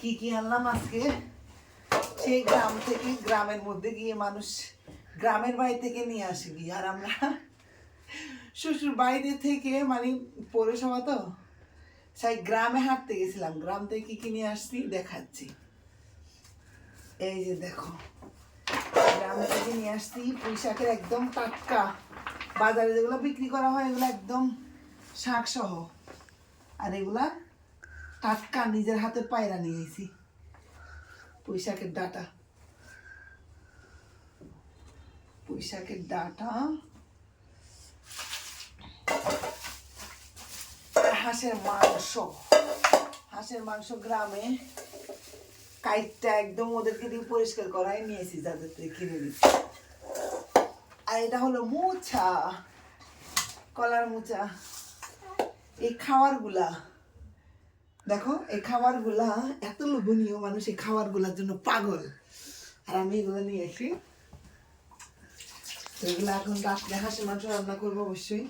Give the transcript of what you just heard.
কি কি আনলাম আজকে সেই গ্রাম থেকে, গ্রামের মধ্যে গিয়ে মানুষ গ্রামের বাড়ি থেকে নিয়ে আসে গিয়ে, আর আমরা শ্বশুর বাড়িতে থেকে মানে পৌরসভা তো সেই গ্রামে হাঁটতে গেছিলাম, গ্রাম থেকে কি কি নিয়ে আসছি দেখাচ্ছি। এই যে দেখো, গ্রাম থেকে নিয়ে আসছি পুঁই শাকের একদম টাটকা, বাজারে যেগুলো বিক্রি করা হয় এগুলো একদম শাক সহ, আর এগুলা টাটকা নিজের হাতে পায়রা নিয়ে এসেছি। পুঁই শাকের ডাঁটা, পুঁই শাকের ডাঁটা, হাঁসের মাংস, হাঁসের মাংস গ্রামে কাইটটা একদম ওদেরকে দিয়ে পরিষ্কার করাই নিয়েছি, যাদের থেকে কিনে দিচ্ছি। আর এটা হলো মোচা, কলার মোচা। এই খাবারগুলা দেখো, এই খাবারগুলা এত লোভনীয়, মানুষ এই খাবারগুলার জন্য পাগল। আর আমি এগুলো নিয়ে এসি, এগুলো এখন রাত্রে হাঁসের মাংস রান্না করবো অবশ্যই।